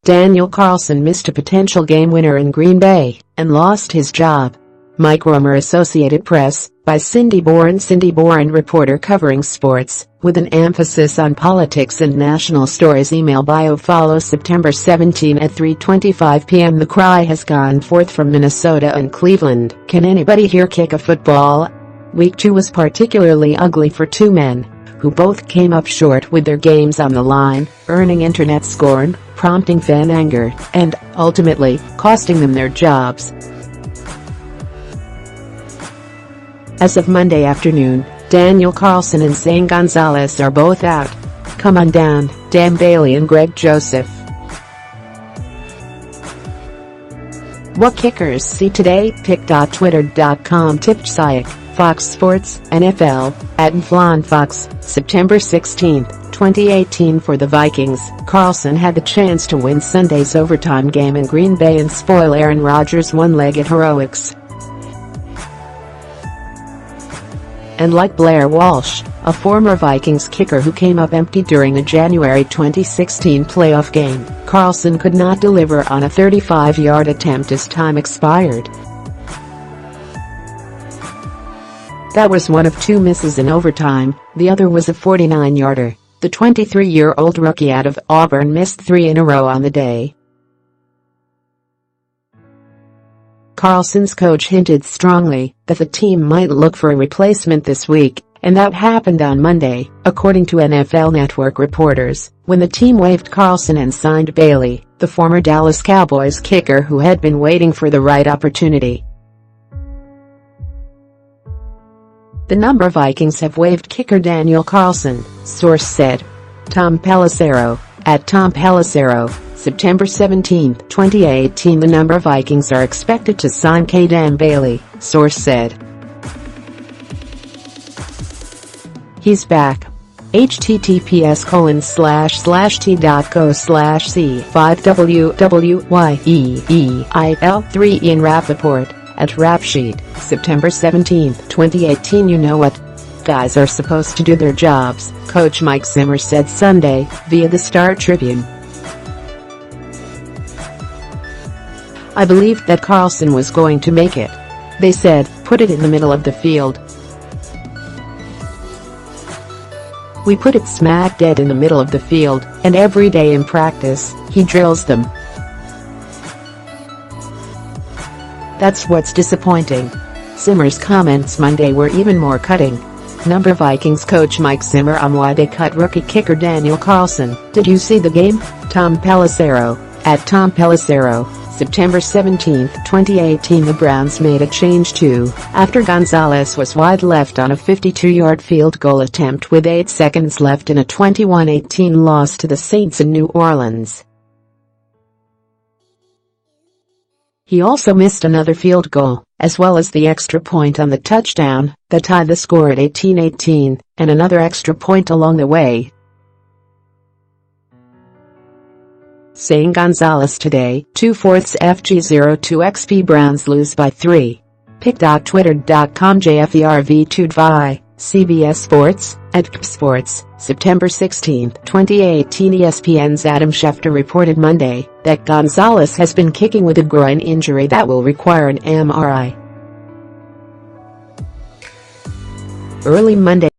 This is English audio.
Daniel Carlson missed a potential game winner in Green Bay and lost his job. Mike Romer, Associated Press, by Cindy Boren. Cindy Boren, reporter covering sports, with an emphasis on politics and national stories. Email bio follow September 17 at 3:25 p.m. The cry has gone forth from Minnesota and Cleveland. Can anybody here kick a football? Week 2 was particularly ugly for two men who both came up short with their games on the line, earning internet scorn, prompting fan anger, and, ultimately, costing them their jobs. As of Monday afternoon, Daniel Carlson and Zane Gonzalez are both out. Come on down, Dan Bailey and Greg Joseph. What kickers see today? Pick.twitter.com. Tipped Sayak, Fox Sports, NFL, @FlonFox, September 16, 2018. For the Vikings, Carlson had the chance to win Sunday's overtime game in Green Bay and spoil Aaron Rodgers' one-legged heroics. And like Blair Walsh, a former Vikings kicker who came up empty during a January 2016 playoff game, Carlson could not deliver on a 35-yard attempt as time expired. That was one of two misses in overtime, the other was a 49-yarder. The 23-year-old rookie out of Auburn missed 3 in a row on the day. Carlson's coach hinted strongly that the team might look for a replacement this week, and that happened on Monday, according to NFL Network reporters, when the team waived Carlson and signed Bailey, the former Dallas Cowboys kicker who had been waiting for the right opportunity. The number of Vikings have waived kicker Daniel Carlson, source said. Tom Pelissero, @Tom Pelissero, September 17, 2018. The number of Vikings are expected to sign Dan Bailey, source said. He's back. https://t.co/c5wwyeeil3 Ian Rappaport, @Rapsheet, September 17, 2018. You know what? Guys are supposed to do their jobs, Coach Mike Zimmer said Sunday, via the Star Tribune. I believed that Carlson was going to make it. They said, put it in the middle of the field. We put it smack dead in the middle of the field, and every day in practice, he drills them. That's what's disappointing. Zimmer's comments Monday were even more cutting. Number Vikings coach Mike Zimmer on why they cut rookie kicker Daniel Carlson. Did you see the game? Tom Pelissero, @Tom Pelissero, September 17, 2018. The Browns made a change too, after Gonzalez was wide left on a 52-yard field goal attempt with 8 seconds left in a 21-18 loss to the Saints in New Orleans. He also missed another field goal, as well as the extra point on the touchdown that tied the score at 18-18, and another extra point along the way. Zane Gonzalez today, 2/4 FG02XP. Browns lose by 3. Pick.twitter.com. JFERV2DVI, CBS Sports, @Sports, September 16, 2018. ESPN's Adam Schefter reported Monday that Gonzalez has been kicking with a groin injury that will require an MRI. Early Monday